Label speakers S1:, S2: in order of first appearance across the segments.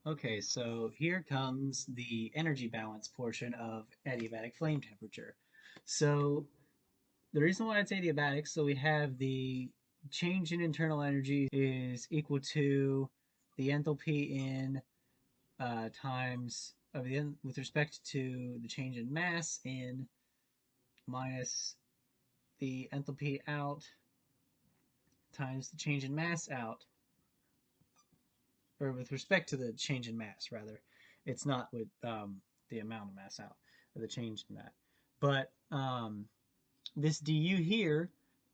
S1: Okay, so here comes the energy balance portion of adiabatic flame temperature. So the reason why it's adiabatic, so we have the change in internal energy is equal to the enthalpy in times of the with respect to the change in mass in minus the enthalpy out times the change in mass out, or with respect to the change in mass, rather. It's not with the amount of mass out, or the change in that. But this du here,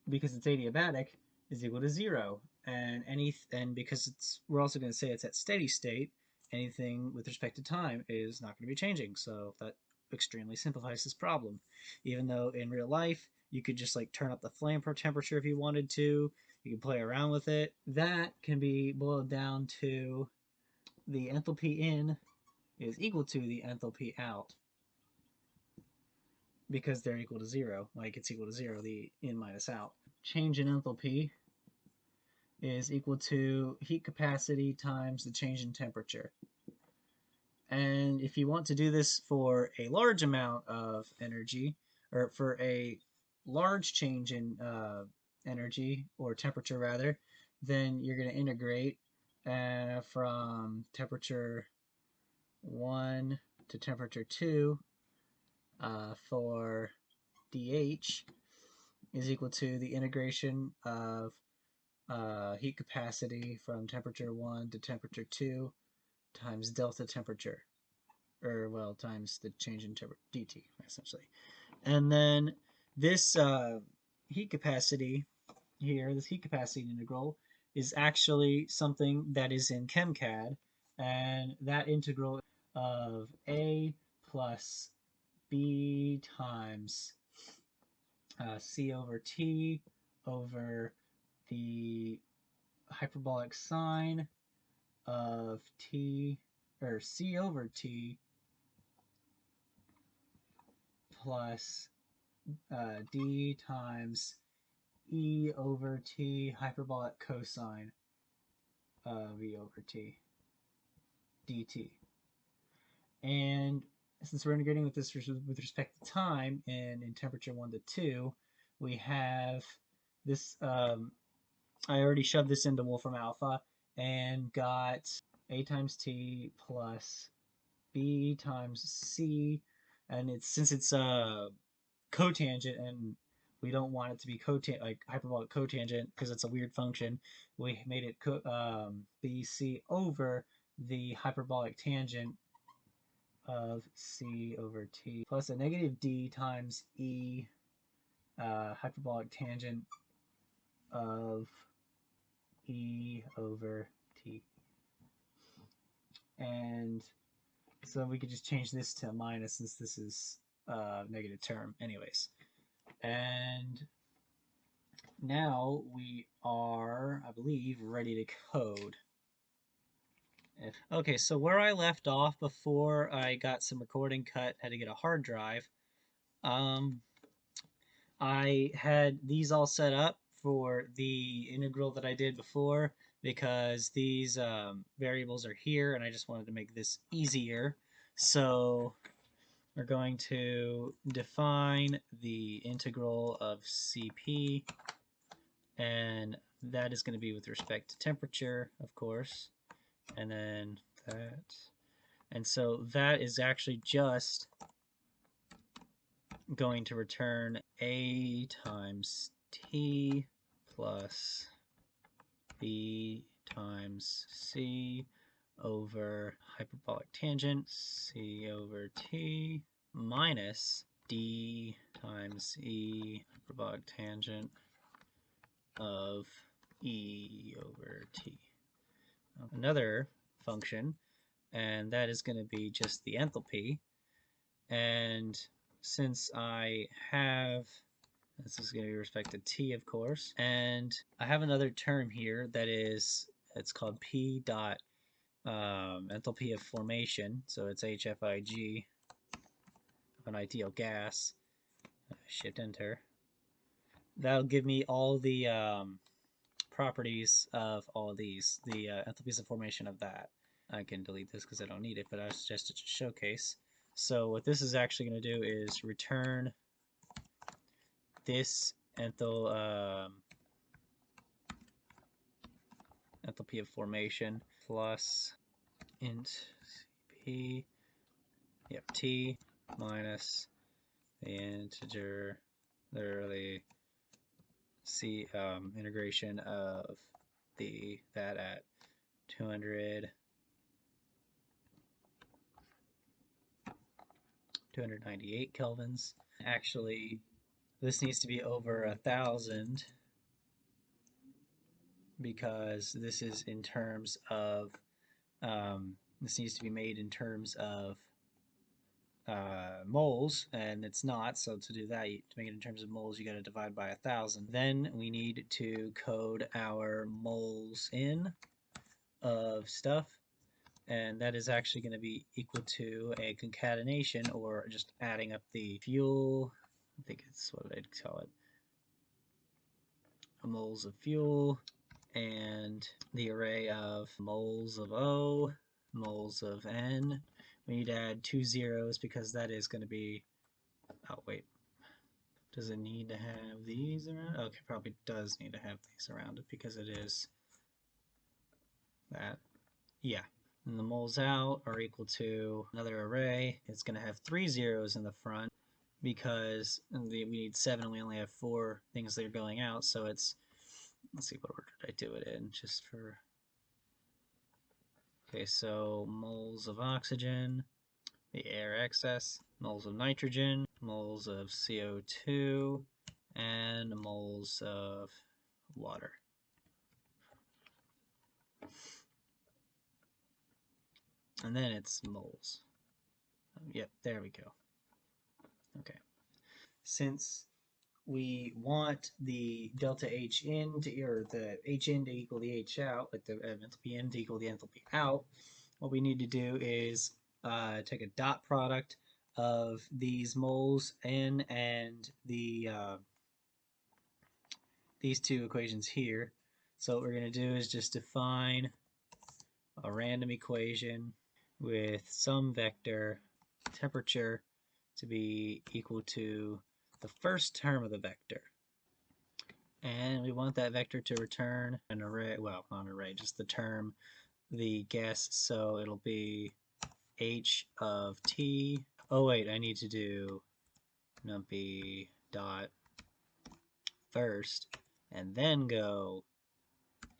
S1: because it's adiabatic, is equal to 0. And because we're also going to say it's at steady state, anything with respect to time is not going to be changing. So that extremely simplifies this problem. Even though in real life, you could just like turn up the flame temperature if you wanted to. You can play around with it. That can be boiled down to the enthalpy in is equal to the enthalpy out because they're equal to 0. Like it's equal to 0, the in minus out. Change in enthalpy is equal to heat capacity times the change in temperature. And if you want to do this for a large amount of energy, or for a large change in energy, or temperature rather, then you're going to integrate from temperature 1 to temperature 2 for dH is equal to the integration of heat capacity from temperature 1 to temperature 2 times delta temperature, or well, times the change in dt, essentially. And then this heat capacity here, this heat capacity integral, is actually something that is in ChemCAD, and that integral of A plus B times C over T over the hyperbolic sine of T, or C over T plus D times E over T hyperbolic cosine of E over T dt. And since we're integrating with this with respect to time and in temperature 1 to 2, we have this, I already shoved this into Wolfram alpha and got A times T plus B times C, and it's since it's cotangent and we don't want it to be like hyperbolic cotangent because it's a weird function, we made it BC over the hyperbolic tangent of C over T plus a negative D times E hyperbolic tangent of E over T. And so we could just change this to minus since this is a negative term anyways. And now we are, I believe, ready to code. Okay, so where I left off before I got some recording cut, had to get a hard drive, I had these all set up for the integral that I did before because these variables are here and I just wanted to make this easier. So we're going to define the integral of Cp, and that is going to be with respect to temperature, of course, and then that. And so that is actually just going to return A times T plus B times C over hyperbolic tangent C over T minus D times E hyperbolic tangent of E over T. Another function, and that is going to be just the enthalpy. And since I have, this is going to be respect to T, of course, and I have another term here that is, it's called P dot enthalpy of formation, so it's HFIG of an ideal gas. Shift enter. That'll give me all the properties of all of these, the enthalpies of formation of that. I can delete this because I don't need it, but I suggest it to showcase. So what this is actually going to do is return this enthalpy of formation plus int cp, yep, t minus the integer, literally integration of that at 298 kelvins. Actually, this needs to be over 1,000 because this is in terms of this needs to be made in terms of moles, and it's not. So to do that, to make it in terms of moles, you got to divide by 1,000. Then we need to code our moles in of stuff, and that is actually going to be equal to a concatenation, or just adding up the fuel. I think it's what I'd call it, moles of fuel, and the array of moles of O, moles of N. We need to add 2 zeros because that is going to be, oh wait, does it need to have these around? Okay, probably does need to have these around it because it is that. Yeah. And the moles out are equal to another array. It's going to have 3 zeros in the front because we need 7 and we only have 4 things that are going out. So it's, let's see, what order did I do it in just for... Okay, so moles of oxygen, the air excess, moles of nitrogen, moles of CO2, and moles of water. And then it's moles. Yep, there we go. Okay. Since we want the delta H in to, or the H in to equal the H out, like the enthalpy in to equal the enthalpy out, what we need to do is take a dot product of these moles in and these two equations here. So what we're going to do is just define a random equation with some vector temperature to be equal to the first term of the vector. And we want that vector to return an array, well, not an array, just the term, the guess, so it'll be h of t. Oh wait, I need to do numpy dot first, and then go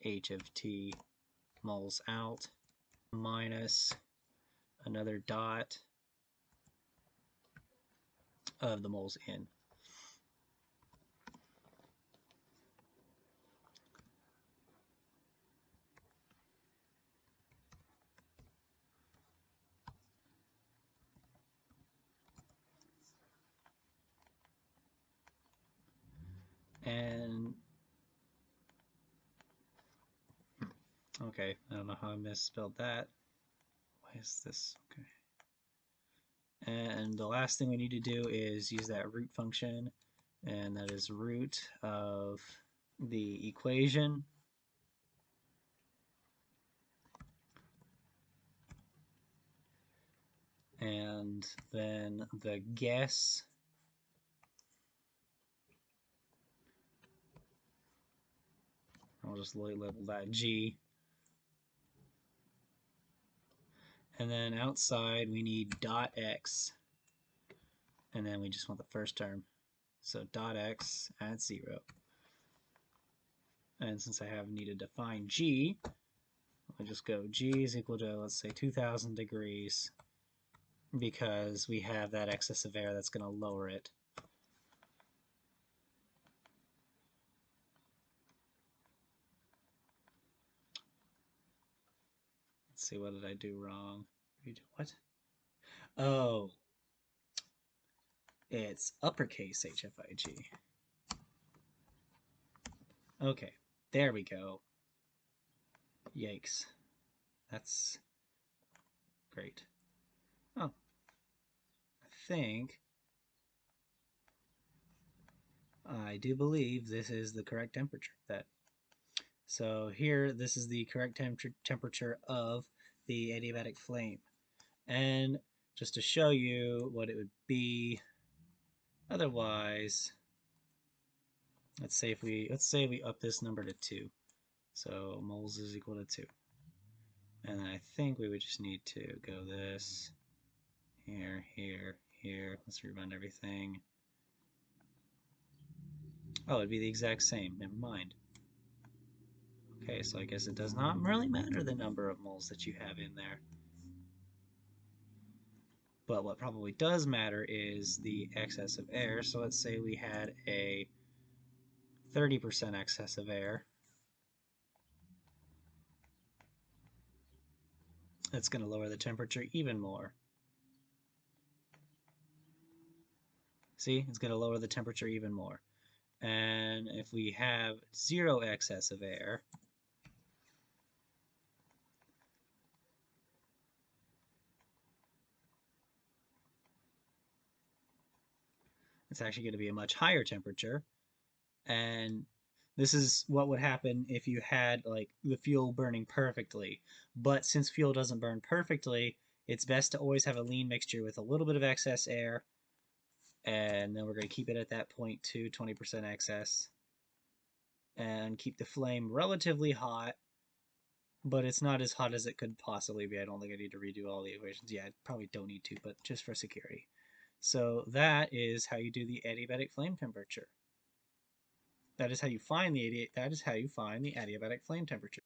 S1: h of t moles out minus another dot of the moles in. And okay, I don't know how I misspelled that. Why is this? Okay. And the last thing we need to do is use that root function, and that is root of the equation and then the guess I'll just label that G. And then outside we need dot x, and then we just want the first term. So dot x at 0. And since I have needed to define G, I'll just go G is equal to, let's say, 2,000 degrees, because we have that excess of air that's going to lower it. Let's see, what did I do wrong? What? Oh, it's uppercase HFIG. Okay, there we go. Yikes. That's great. Oh, I do believe this is the correct temperature. So here, this is the correct temperature of the adiabatic flame. And just to show you what it would be otherwise, let's say we up this number to 2. So moles is equal to 2. And I think we would just need to go this, here, here, here. Let's rerun everything. Oh, it'd be the exact same. Never mind. Okay, so I guess it does not really matter the number of moles that you have in there. But what probably does matter is the excess of air. So let's say we had a 30% excess of air. That's going to lower the temperature even more. See, it's going to lower the temperature even more. And if we have 0 excess of air, it's actually going to be a much higher temperature. And this is what would happen if you had like the fuel burning perfectly. But since fuel doesn't burn perfectly, it's best to always have a lean mixture with a little bit of excess air. And then we're going to keep it at that 0.2, 20% excess. And keep the flame relatively hot, but it's not as hot as it could possibly be. I don't think I need to redo all the equations. Yeah, I probably don't need to, but just for security. So that is how you do the adiabatic flame temperature. That is how you find the adiabatic flame temperature.